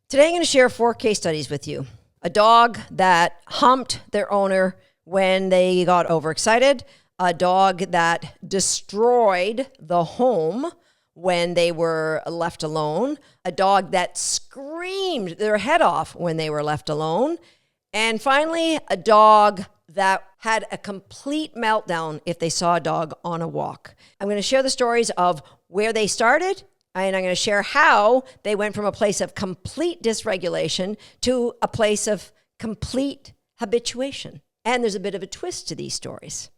Today I'm going to share 4 case studies with you. A dog that humped their owner when they got overexcited, a dog that destroyed the home when they were left alone, a dog that screamed their head off when they were left alone, and finally, a dog that had a complete meltdown if they saw a dog on a walk. I'm going to share the stories of where they started, and I'm going to share how they went from a place of complete dysregulation to a place of complete habituation. And there's a bit of a twist to these stories.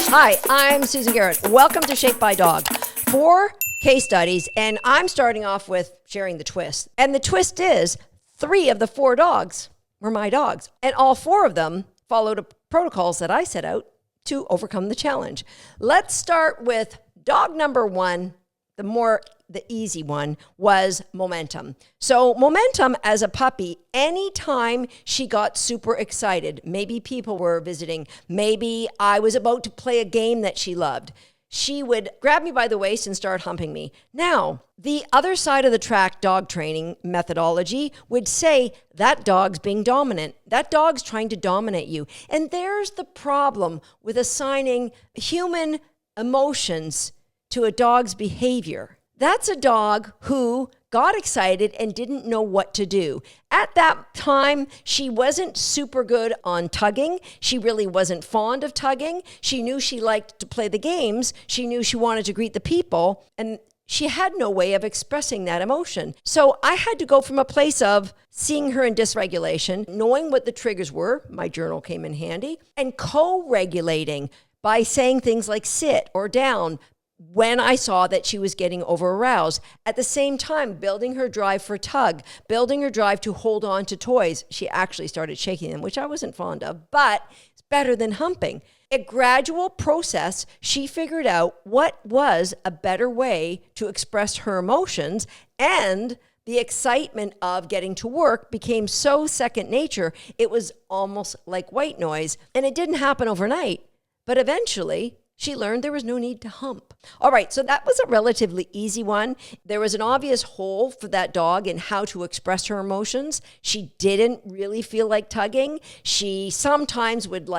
Hi, I'm Susan Garrett. Welcome to Shaped by Dog. 4 case studies, and I'm starting off with sharing the twist. And the twist is 3 of the 4 dogs were my dogs. And all 4 of them followed protocols that I set out to overcome the challenge. Let's start with dog number 1. The easy one was Momentum. So Momentum, as a puppy, anytime she got super excited, maybe people were visiting, maybe I was about to play a game that she loved, she would grab me by the waist and start humping me. Now, the other side of the track dog training methodology would say that dog's being dominant. That dog's trying to dominate you. And there's the problem with assigning human emotions to a dog's behavior. That's a dog who got excited and didn't know what to do. At that time, she wasn't super good on tugging. She really wasn't fond of tugging. She knew she liked to play the games. She knew she wanted to greet the people. And she had no way of expressing that emotion. So I had to go from a place of seeing her in dysregulation, knowing what the triggers were, my journal came in handy, and co-regulating by saying things like sit or down, when I saw that she was getting over-aroused. At the same time, building her drive for tug, building her drive to hold on to toys. She actually started shaking them, which I wasn't fond of, but it's better than humping. A gradual process, she figured out what was a better way to express her emotions, and the excitement of getting to work became so second nature, it was almost like white noise, and it didn't happen overnight, but eventually, she learned there was no need to hump. All right, so that was a relatively easy one. There was an obvious hole for that dog in how to express her emotions. She didn't really feel like tugging. She sometimes would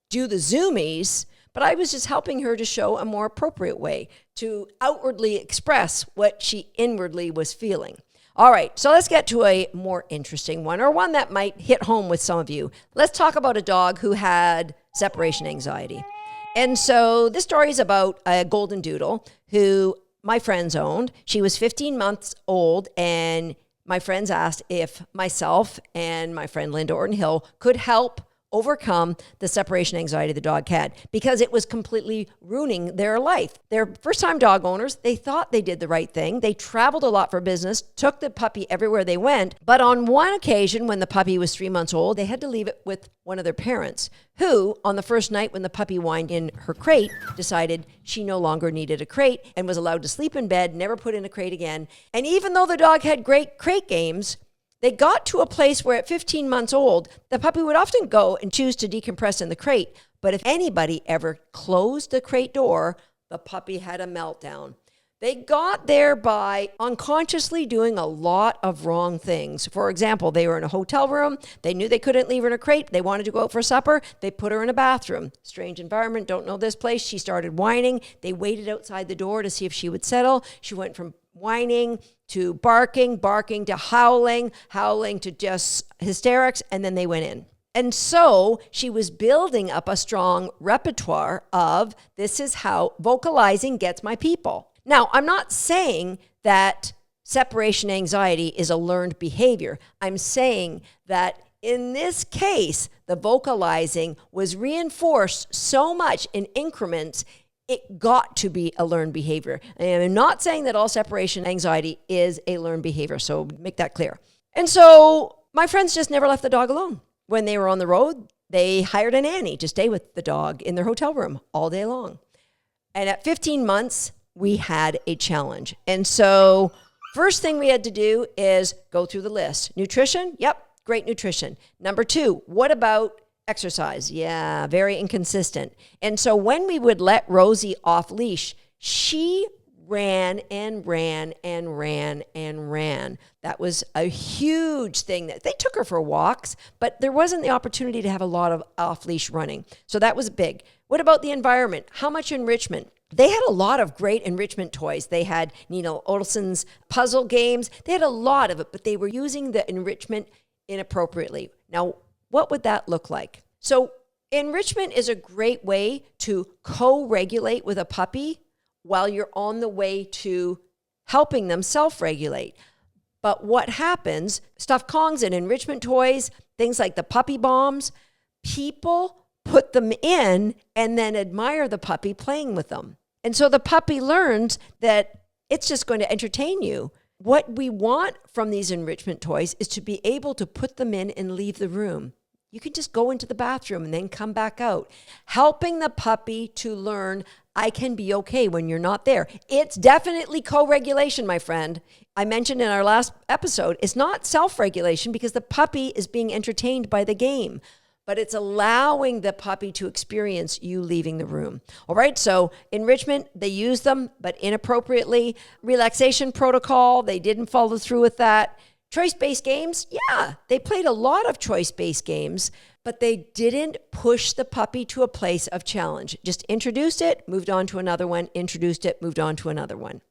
do the zoomies, but I was just helping her to show a more appropriate way to outwardly express what she inwardly was feeling. All right, so let's get to a more interesting one, or one that might hit home with some of you. Let's talk about a dog who had separation anxiety. And so this story is about a golden doodle who my friends owned. She was 15 months old, and my friends asked if myself and my friend Linda Orton-Hill could help overcome the separation anxiety the dog had, because it was completely ruining their life. They're first-time dog owners. They thought they did the right thing. They traveled a lot for business, took the puppy everywhere they went. But on one occasion, when the puppy was 3 months old, they had to leave it with one of their parents, who, on the first night when the puppy whined in her crate, decided she no longer needed a crate and was allowed to sleep in bed, never put in a crate again. And even though the dog had great crate games, they got to a place where at 15 months old, the puppy would often go and choose to decompress in the crate. But if anybody ever closed the crate door, the puppy had a meltdown. They got there by unconsciously doing a lot of wrong things. For example, they were in a hotel room. They knew they couldn't leave her in a crate. They wanted to go out for supper. They put her in a bathroom. Strange environment, don't know this place. She started whining. They waited outside the door to see if she would settle. She went from whining to barking to howling to just hysterics, and then they went in. And so she was building up a strong repertoire of, this is how vocalizing gets my people. Now, I'm not saying that separation anxiety is a learned behavior. I'm saying that in this case, the vocalizing was reinforced so much in increments, it got to be a learned behavior. And I'm not saying that all separation anxiety is a learned behavior, so make that clear. And so my friends just never left the dog alone. When they were on the road, they hired a nanny to stay with the dog in their hotel room all day long. And at 15 months, we had a challenge. And so first thing we had to do is go through the list. Nutrition? Yep, great nutrition. Number 2, what about Exercise. Yeah, very inconsistent. And so when we would let Rosie off leash, she ran and ran and ran and ran. That was a huge thing. That they took her for walks, but there wasn't the opportunity to have a lot of off-leash running. So that was big. What about the environment? How much enrichment? They had a lot of great enrichment toys. They had Nina Olson's puzzle games. They had a lot of it, but they were using the enrichment inappropriately. Now, what would that look like? So enrichment is a great way to co-regulate with a puppy while you're on the way to helping them self-regulate. But what happens, stuffed Kongs and enrichment toys, things like the puppy bombs, people put them in and then admire the puppy playing with them. And so the puppy learns that it's just going to entertain you. What we want from these enrichment toys is to be able to put them in and leave the room. You can just go into the bathroom and then come back out, helping the puppy to learn I can be okay when you're not there. It's definitely co-regulation, my friend. I mentioned in our last episode, it's not self-regulation because the puppy is being entertained by the game, but it's allowing the puppy to experience you leaving the room. All right, so enrichment, they use them, but inappropriately. Relaxation protocol, they didn't follow through with that. Choice-based games, yeah, they played a lot of choice-based games, but they didn't push the puppy to a place of challenge. Just introduced it, moved on to another one, introduced it, moved on to another one.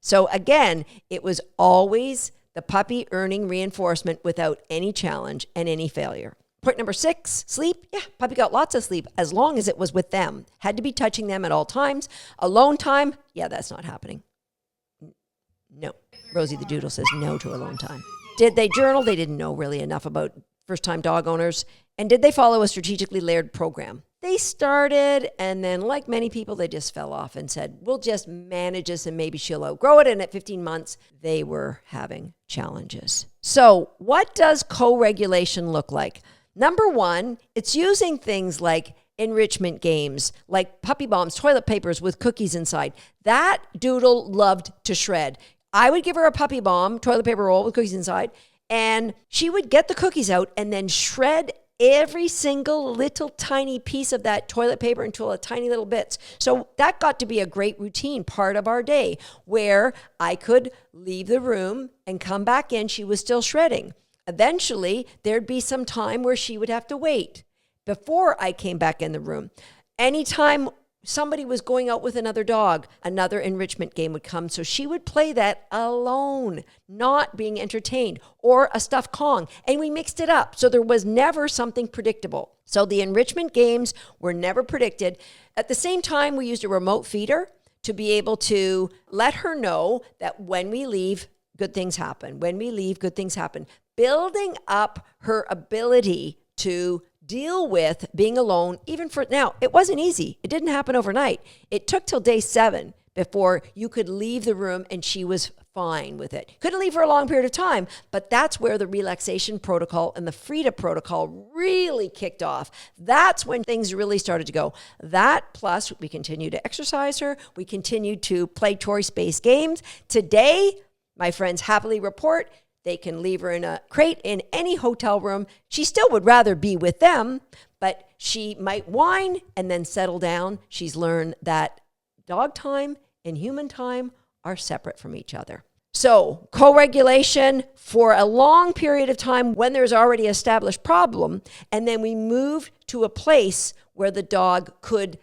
So again, it was always the puppy earning reinforcement without any challenge and any failure. Point number 6, sleep. Yeah, puppy got lots of sleep as long as it was with them. Had to be touching them at all times. Alone time, yeah, that's not happening. No. Rosie the Doodle says no to alone time. Did they journal? They didn't know really enough about first-time dog owners. And did they follow a strategically layered program? They started, and then like many people, they just fell off and said, we'll just manage this and maybe she'll outgrow it. And at 15 months, they were having challenges. So what does co-regulation look like? Number 1, it's using things like enrichment games, like puppy bombs, toilet papers with cookies inside. That Doodle loved to shred. I would give her a puppy bomb, toilet paper roll with cookies inside, and she would get the cookies out and then shred every single little tiny piece of that toilet paper into a tiny little bits. So that got to be a great routine part of our day where I could leave the room and come back in. She was still shredding. Eventually, there'd be some time where she would have to wait before I came back in the room. Anytime somebody was going out with another dog, another enrichment game would come. So she would play that alone, not being entertained, or a stuffed Kong. And we mixed it up. So there was never something predictable. So the enrichment games were never predicted. At the same time, we used a remote feeder to be able to let her know that when we leave, good things happen. When we leave, good things happen. Building up her ability to deal with being alone, even for now. It wasn't easy. It didn't happen overnight. It took till day 7 before you could leave the room and she was fine with it. Couldn't leave for a long period of time, but that's where the relaxation protocol and the Frida protocol really kicked off. That's when things really started to go. That plus we continued to exercise her. We continued to play choice-based games. Today, my friends happily report they can leave her in a crate in any hotel room. She still would rather be with them, but she might whine and then settle down. She's learned that dog time and human time are separate from each other. So co-regulation for a long period of time when there's already an established problem, and then we moved to a place where the dog could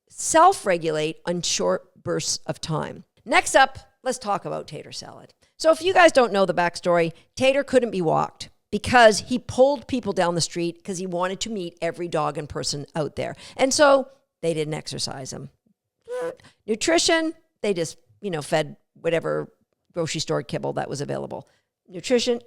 self-regulate on short bursts of time. Next up, let's talk about tater salad. So if you guys don't know the backstory, Tater couldn't be walked because he pulled people down the street because he wanted to meet every dog and person out there. And so they didn't exercise him. Nutrition, they just, fed whatever grocery store kibble that was available. Nutrition,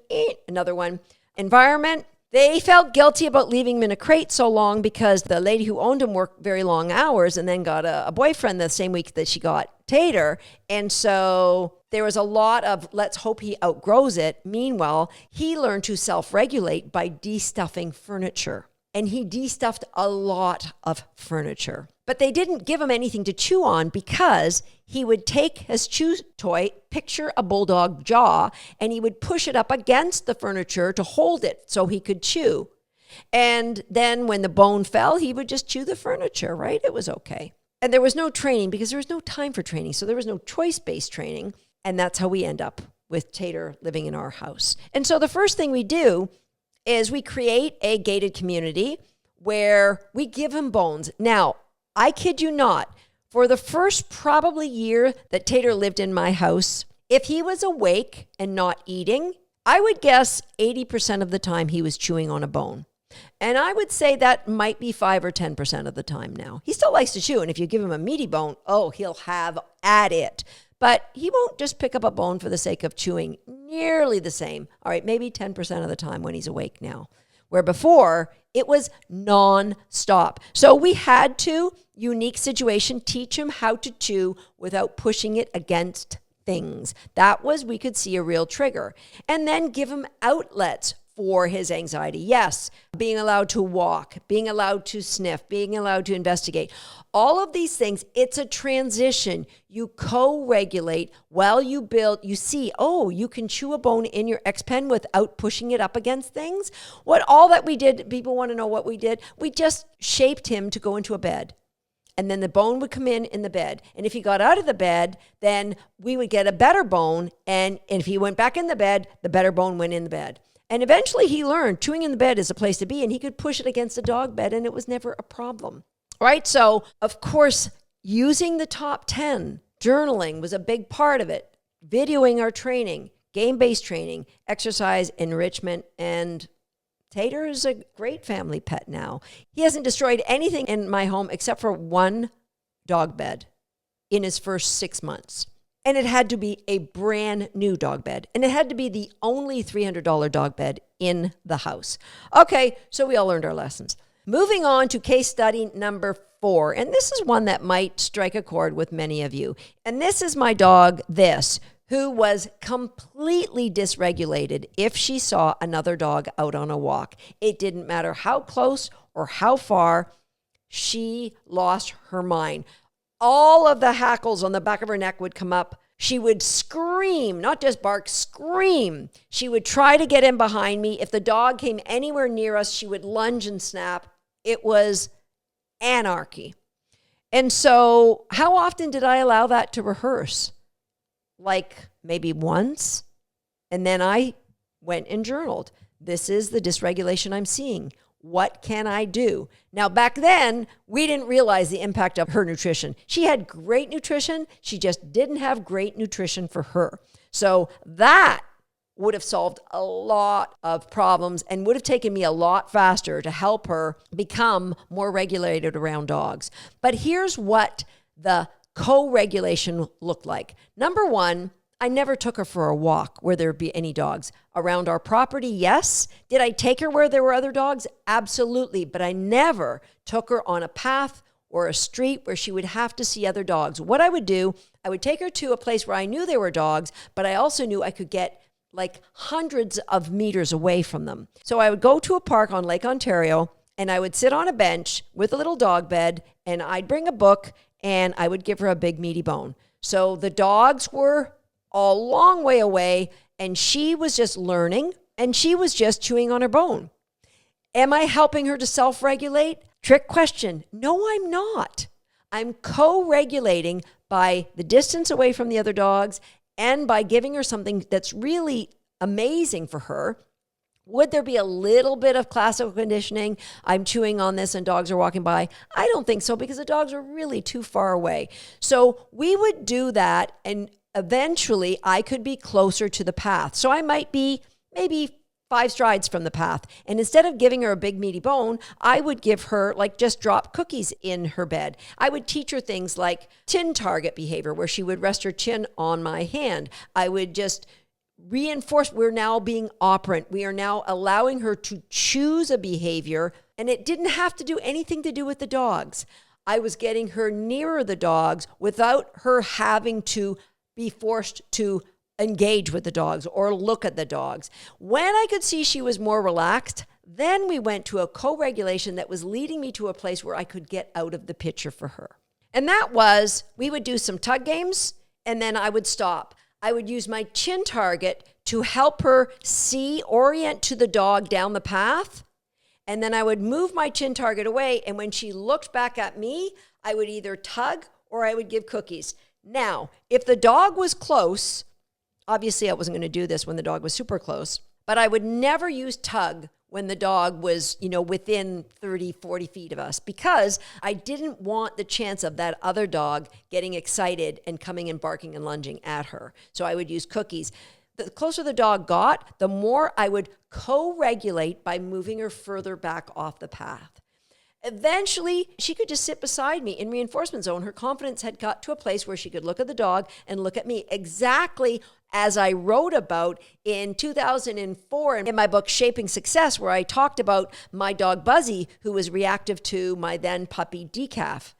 another one. Environment, they felt guilty about leaving him in a crate so long because the lady who owned him worked very long hours and then got a boyfriend the same week that she got Tater. And so there was a lot of, let's hope he outgrows it. Meanwhile, he learned to self-regulate by de-stuffing furniture. And he de-stuffed a lot of furniture. But they didn't give him anything to chew on because he would take his chew toy, picture a bulldog jaw, and he would push it up against the furniture to hold it so he could chew. And then when the bone fell, he would just chew the furniture, right? It was okay. And there was no training because there was no time for training. So there was no choice-based training. And that's how we end up with Tater living in our house. And so the first thing we do is we create a gated community where we give him bones. Now, I kid you not, for the first probably year that Tater lived in my house, if he was awake and not eating, I would guess 80% of the time he was chewing on a bone. And I would say that might be 5 or 10% of the time now. He still likes to chew, and if you give him a meaty bone, oh, he'll have at it. But he won't just pick up a bone for the sake of chewing, nearly the same. All right, maybe 10% of the time when he's awake now. Where before, it was non-stop. So we had to, unique situation, teach him how to chew without pushing it against things. That was, we could see a real trigger. And then give him outlets for his anxiety. Yes, being allowed to walk, being allowed to sniff, being allowed to investigate. All of these things, it's a transition. You co-regulate while you build. You see, oh, you can chew a bone in your X-Pen without pushing it up against things. All that we did, people want to know what we did. We just shaped him to go into a bed. And then the bone would come in the bed. And if he got out of the bed, then we would get a better bone. And if he went back in the bed, the better bone went in the bed. And eventually he learned chewing in the bed is a place to be, and he could push it against a dog bed, and it was never a problem, right? So, of course, using the top 10, journaling was a big part of it, videoing our training, game-based training, exercise, enrichment, and Tater is a great family pet now. He hasn't destroyed anything in my home except for one dog bed in his first 6 months. And it had to be a brand new dog bed. And it had to be the only $300 dog bed in the house. Okay, so we all learned our lessons. Moving on to case study number 4. And this is one that might strike a chord with many of you. And this is my dog, who was completely dysregulated if she saw another dog out on a walk. It didn't matter how close or how far, she lost her mind. All of the hackles on the back of her neck would come up. She would scream, not just bark, scream. She would try to get in behind me. If the dog came anywhere near us, she would lunge and snap. It was anarchy. And so how often did I allow that to rehearse? Like maybe once. And then I went and journaled. This is the dysregulation I'm seeing. What can I do? Now, back then, we didn't realize the impact of her nutrition. She had great nutrition. She just didn't have great nutrition for her. So that would have solved a lot of problems and would have taken me a lot faster to help her become more regulated around dogs. But here's what the co-regulation looked like. Number one, I never took her for a walk where there'd be any dogs. Around our property, yes. Did I take her where there were other dogs? Absolutely. But I never took her on a path or a street where she would have to see other dogs. What I would do, I would take her to a place where I knew there were dogs, but I also knew I could get like hundreds of meters away from them. So I would go to a park on Lake Ontario, and I would sit on a bench with a little dog bed, and I'd bring a book, and I would give her a big meaty bone. So the dogs were a long way away, and she was just learning, and she was just chewing on her bone. Am I helping her to self-regulate? Trick question. No, I'm not. I'm co-regulating by the distance away from the other dogs and by giving her something that's really amazing for her. Would there be a little bit of classical conditioning? I'm chewing on this and dogs are walking by. I don't think so, because the dogs are really too far away. So we would do that, and eventually I could be closer to the path. So I might be maybe 5 strides from the path. And instead of giving her a big meaty bone, I would give her just drop cookies in her bed. I would teach her things like chin target behavior, where she would rest her chin on my hand. I would just reinforce we're now being operant. We are now allowing her to choose a behavior, and it didn't have to do anything to do with the dogs. I was getting her nearer the dogs without her having to be forced to engage with the dogs or look at the dogs. When I could see she was more relaxed, then we went to a co-regulation that was leading me to a place where I could get out of the picture for her. And that was, we would do some tug games, and then I would stop. I would use my chin target to help her orient to the dog down the path. And then I would move my chin target away. And when she looked back at me, I would either tug or I would give cookies. Now, if the dog was close, obviously I wasn't going to do this when the dog was super close, but I would never use tug when the dog was, within 30, 40 feet of us, because I didn't want the chance of that other dog getting excited and coming and barking and lunging at her. So I would use cookies. The closer the dog got, the more I would co-regulate by moving her further back off the path. Eventually, she could just sit beside me in reinforcement zone. Her confidence had got to a place where she could look at the dog and look at me, exactly as I wrote about in 2004 in my book, Shaping Success, where I talked about my dog Buzzy, who was reactive to my then puppy Decaf.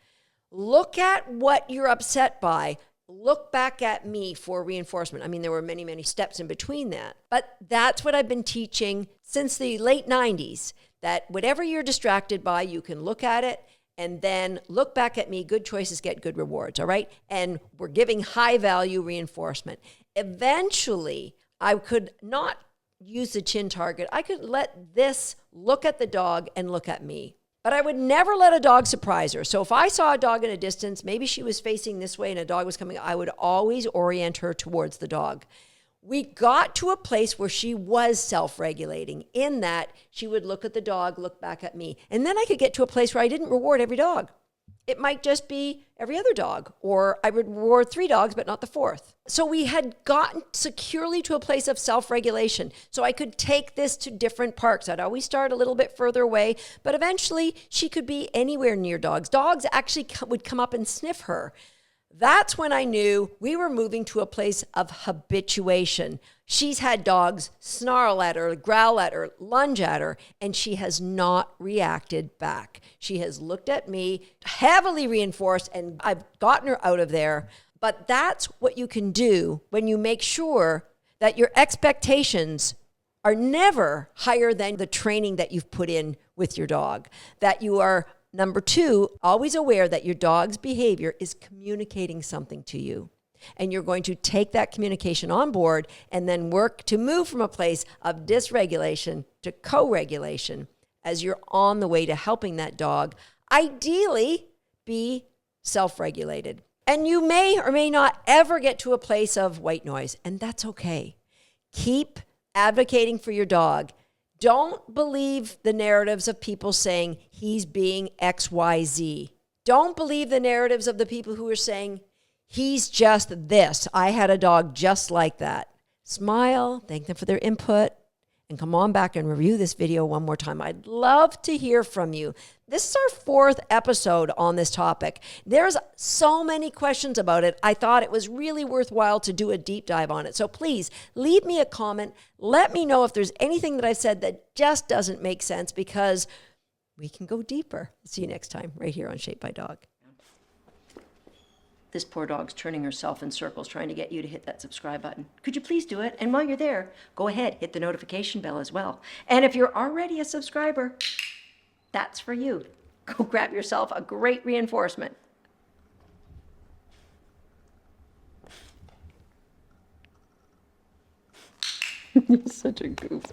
Look at what you're upset by. Look back at me for reinforcement. I mean, there were many, many steps in between that. But that's what I've been teaching since the late 90s, that whatever you're distracted by, you can look at it and then look back at me. Good choices get good rewards, all right? And we're giving high value reinforcement. Eventually, I could not use the chin target. I could let this look at the dog and look at me. But I would never let a dog surprise her. So if I saw a dog in a distance, maybe she was facing this way and a dog was coming, I would always orient her towards the dog. We got to a place where she was self-regulating, in that she would look at the dog, look back at me. And then I could get to a place where I didn't reward every dog. It might just be every other dog, or I would reward 3 dogs, but not the 4th. So we had gotten securely to a place of self-regulation. So I could take this to different parks. I'd always start a little bit further away, but eventually she could be anywhere near dogs. Dogs actually would come up and sniff her. That's when I knew we were moving to a place of habituation. She's had dogs snarl at her, growl at her, lunge at her, and she has not reacted back. She has looked at me, heavily reinforced, and I've gotten her out of there. But that's what you can do when you make sure that your expectations are never higher than the training that you've put in with your dog, that you are, number 2, always aware that your dog's behavior is communicating something to you. And you're going to take that communication on board and then work to move from a place of dysregulation to co-regulation as you're on the way to helping that dog ideally be self-regulated. And you may or may not ever get to a place of white noise, and that's okay. Keep advocating for your dog. Don't believe the narratives of people saying he's being XYZ. Don't believe the narratives of the people who are saying he's just this. I had a dog just like that. Smile, thank them for their input, and come on back and review this video one more time. I'd love to hear from you. This is our 4th episode on this topic. There's so many questions about it. I thought it was really worthwhile to do a deep dive on it. So please leave me a comment. Let me know if there's anything that I've said that just doesn't make sense, because we can go deeper. See you next time right here on Shaped by Dog. This poor dog's turning herself in circles trying to get you to hit that subscribe button. Could you please do it? And while you're there, go ahead, hit the notification bell as well. And if you're already a subscriber, that's for you. Go grab yourself a great reinforcement. You're such a goof.